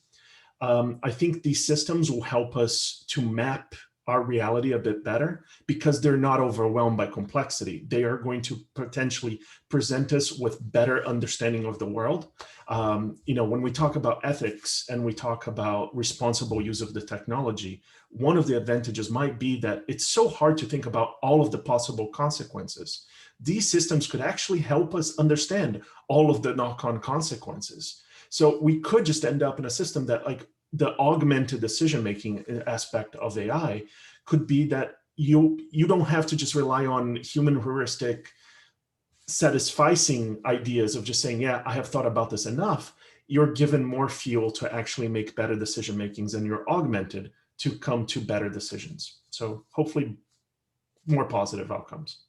I think these systems will help us to map our reality a bit better because they're not overwhelmed by complexity. They are going to potentially present us with better understanding of the world. When we talk about ethics and we talk about responsible use of the technology, one of the advantages might be that it's so hard to think about all of the possible consequences. These systems could actually help us understand all of the knock-on consequences. So we could just end up in a system that, like, the augmented decision-making aspect of AI could be that you don't have to just rely on human heuristic satisficing ideas of just saying, yeah, I have thought about this enough. You're given more fuel to actually make better decision-makings, and you're augmented to come to better decisions. So hopefully more positive outcomes.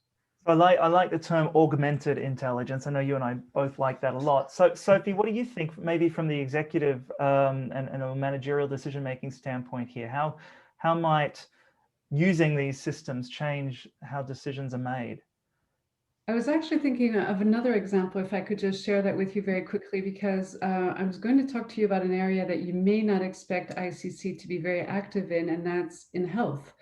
I like the term augmented intelligence. I know you and I both like that a lot. So, Sophie, what do you think, maybe from the executive and a managerial decision-making standpoint here? How might using these systems change how decisions are made? I was actually thinking of another example, if I could just share that with you very quickly, because I was going to talk to you about an area that you may not expect ICC to be very active in, and that's in health.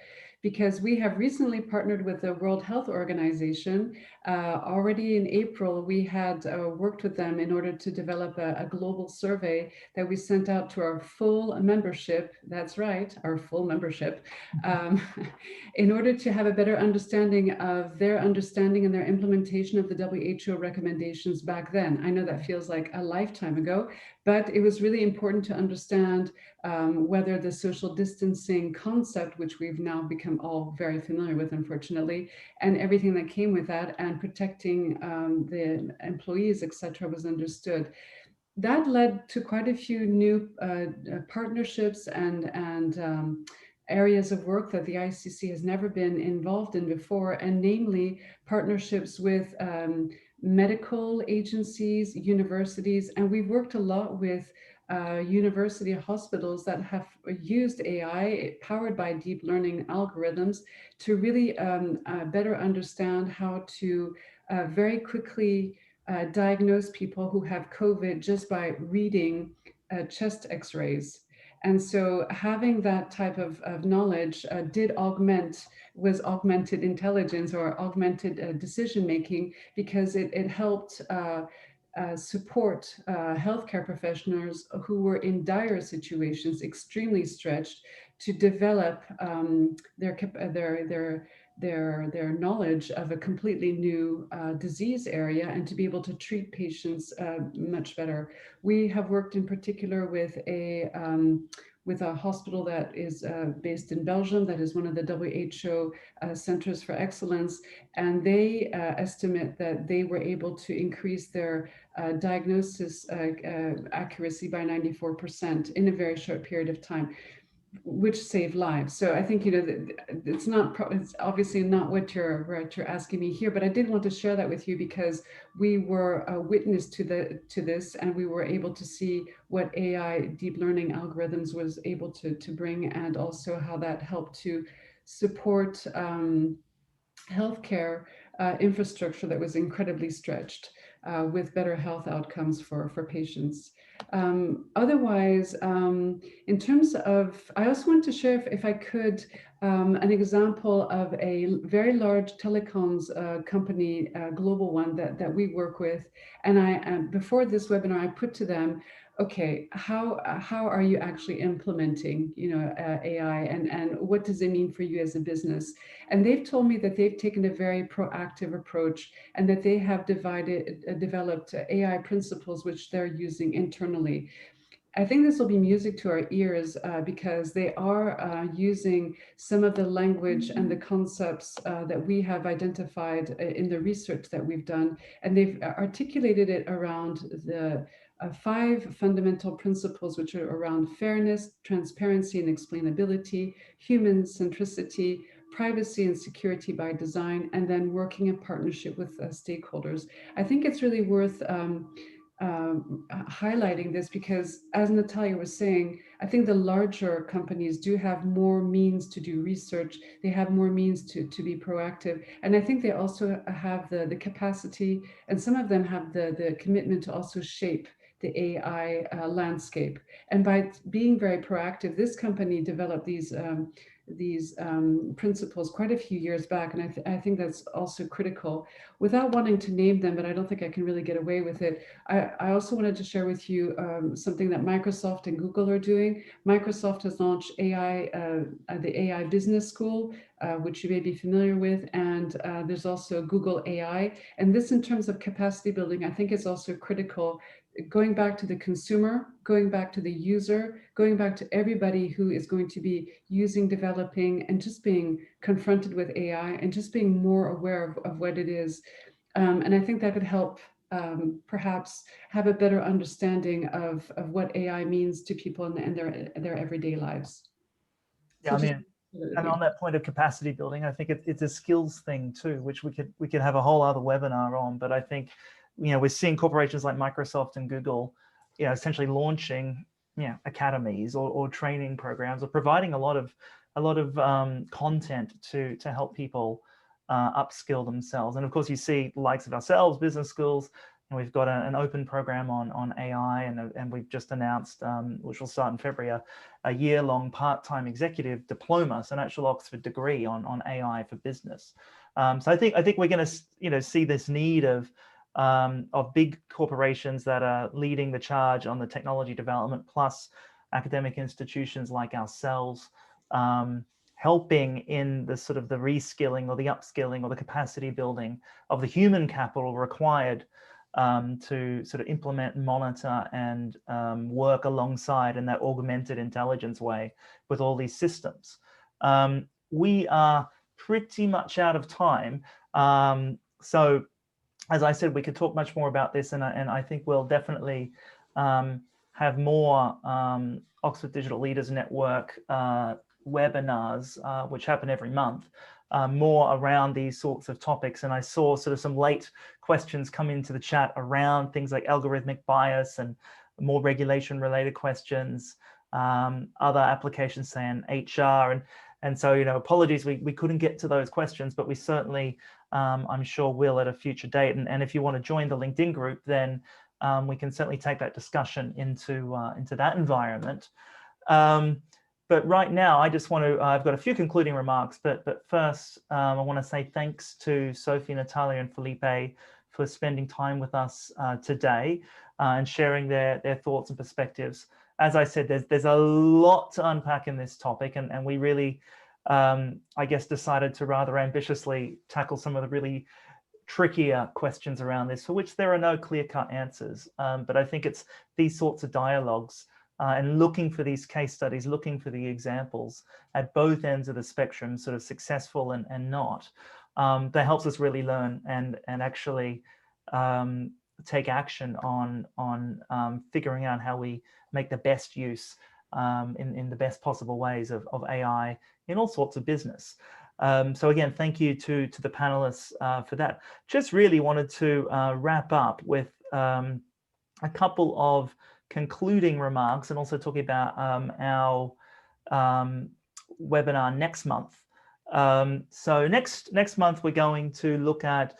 Because we have recently partnered with the World Health Organization. Already in April, we had worked with them in order to develop a global survey that we sent out to our full membership. That's right, our full membership, in order to have a better understanding of their understanding and their implementation of the WHO recommendations back then. I know that feels like a lifetime ago, but it was really important to understand whether the social distancing concept, which we've now become all very familiar with, unfortunately, and everything that came with that, and protecting the employees, etc., was understood. That led to quite a few new partnerships and areas of work that the ICC has never been involved in before, and namely partnerships with medical agencies, universities, and we've worked a lot with university hospitals that have used AI powered by deep learning algorithms to really better understand how to very quickly diagnose people who have COVID just by reading chest x-rays. And so having that type of knowledge was augmented intelligence or augmented decision-making, because it helped support healthcare professionals who were in dire situations, extremely stretched, to develop their knowledge of a completely new disease area and to be able to treat patients much better. We have worked in particular with a hospital that is based in Belgium, that is one of the WHO centers for excellence, and they estimate that they were able to increase their diagnosis accuracy by 94% in a very short period of time, which saved lives. So I think, it's obviously not what you're asking me here, but I did want to share that with you because we were a witness to this, and we were able to see what AI deep learning algorithms was able to bring, and also how that helped to support healthcare infrastructure that was incredibly stretched with better health outcomes for patients. Otherwise, in terms of, I also want to share, if I could, an example of a very large telecoms company, global one that we work with. And before this webinar, I put to them, okay, how are you actually implementing, AI, and what does it mean for you as a business? And they've told me that they've taken a very proactive approach, and that they have developed AI principles which they're using internally. I think this will be music to our ears because they are using some of the language and the concepts that we have identified in the research that we've done, and they've articulated it around the 5 fundamental principles, which are around fairness, transparency and explainability, human centricity, privacy and security by design, and then working in partnership with stakeholders. I think it's really worth highlighting this because, as Natalia was saying, I think the larger companies do have more means to do research. They have more means to be proactive. And I think they also have the capacity, and some of them have the commitment to also shape the AI landscape. And by being very proactive, this company developed these principles quite a few years back. And I think that's also critical. Without wanting to name them, but I don't think I can really get away with it, I also wanted to share with you something that Microsoft and Google are doing. Microsoft has launched the AI Business School, which you may be familiar with, and there's also Google AI. And this, in terms of capacity building, I think is also critical, going back to the consumer, going back to the user, going back to everybody who is going to be using, developing, and just being confronted with AI and just being more aware of what it is. And I think that could help perhaps have a better understanding of what AI means to people in their everyday lives. Yeah, I mean, and on that point of capacity building, I think it's a skills thing too, which we could have a whole other webinar on. But I think, we're seeing corporations like Microsoft and Google, essentially launching, academies or training programs, or providing a lot of content to help people upskill themselves. And of course, you see the likes of ourselves, business schools, and we've got an open program on AI, and we've just announced, which will start in February, a year-long part-time executive diploma, so an actual Oxford degree on AI for business. So I think we're going to, see this need of big corporations that are leading the charge on the technology development, plus academic institutions like ourselves, helping in the sort of the reskilling or the upskilling or the capacity building of the human capital required to sort of implement, monitor, and work alongside in that augmented intelligence way with all these systems. We are pretty much out of time. So as I said, we could talk much more about this, and I think we'll definitely have more Oxford Digital Leaders Network webinars, which happen every month, more around these sorts of topics. And I saw sort of some late questions come into the chat around things like algorithmic bias and more regulation-related questions, other applications, say in HR, and so apologies we couldn't get to those questions, but we certainly I'm sure will at a future date. And if you want to join the LinkedIn group, then we can certainly take that discussion into that environment. But right now, I just want to, I've got a few concluding remarks, but first, I want to say thanks to Sophie, Natalia, and Felipe for spending time with us today and sharing their thoughts and perspectives. As I said, there's a lot to unpack in this topic, and we really, I guess, decided to rather ambitiously tackle some of the really trickier questions around this, for which there are no clear-cut answers. But I think it's these sorts of dialogues and looking for these case studies, looking for the examples at both ends of the spectrum, sort of successful and not, that helps us really learn and actually take action on figuring out how we make the best use in the best possible ways of AI in all sorts of business. So again, thank you to the panelists for that. Just really wanted to wrap up with a couple of concluding remarks, and also talking about our webinar next month. So next month, we're going to look at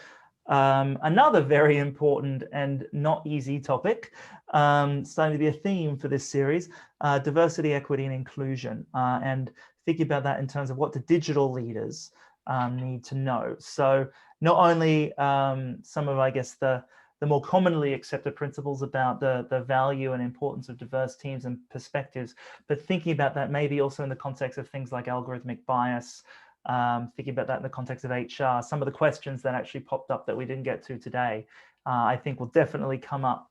another very important and not easy topic, starting to be a theme for this series, diversity, equity, and inclusion, and thinking about that in terms of what the digital leaders need to know. So not only some of, I guess, the more commonly accepted principles about the value and importance of diverse teams and perspectives, but thinking about that maybe also in the context of things like algorithmic bias, thinking about that in the context of HR. Some of the questions that actually popped up that we didn't get to today, I think will definitely come up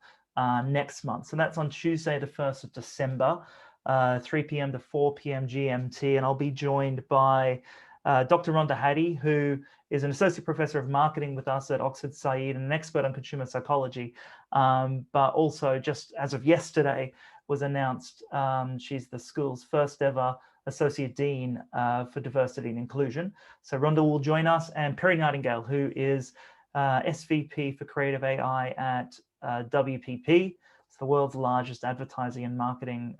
next month. So that's on Tuesday, the 1st of December, 3 p.m. to 4 p.m. GMT, and I'll be joined by Dr. Rhonda Hattie, who is an associate professor of marketing with us at Oxford Said and an expert on consumer psychology, but also just as of yesterday was announced, she's the school's first ever Associate Dean for Diversity and Inclusion. So Rhonda will join us, and Perry Nightingale, who is SVP for Creative AI at WPP. It's the world's largest advertising and marketing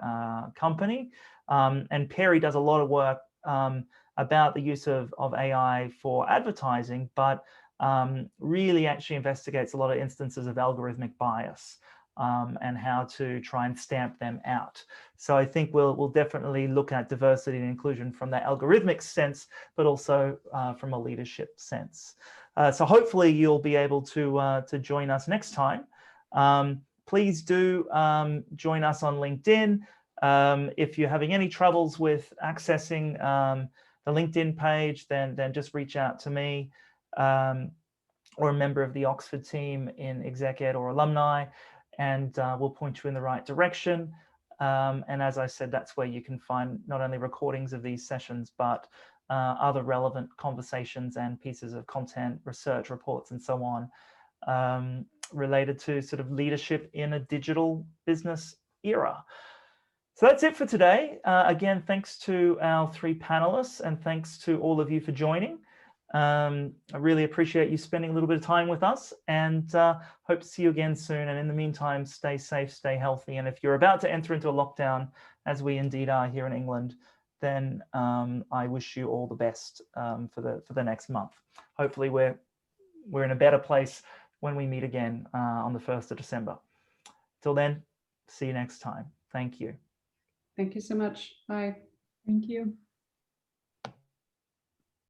company. And Perry does a lot of work about the use of AI for advertising, but really actually investigates a lot of instances of algorithmic bias and how to try and stamp them out. So I think we'll definitely look at diversity and inclusion from that algorithmic sense, but also from a leadership sense. So hopefully you'll be able to join us next time. Please do join us on LinkedIn. If you're having any troubles with accessing the LinkedIn page, then just reach out to me or a member of the Oxford team in Exec Ed or Alumni, and we'll point you in the right direction. And as I said, that's where you can find not only recordings of these sessions, but other relevant conversations and pieces of content, research reports, and so on, related to sort of leadership in a digital business era. So that's it for today. Again, thanks to our three panelists, and thanks to all of you for joining. I really appreciate you spending a little bit of time with us, and hope to see you again soon. And in the meantime, stay safe, stay healthy. And if you're about to enter into a lockdown, as we indeed are here in England, then I wish you all the best for the next month. Hopefully we're in a better place when we meet again on the 1st of December. Till then, see you next time. Thank you. Thank you so much. Bye. Thank you.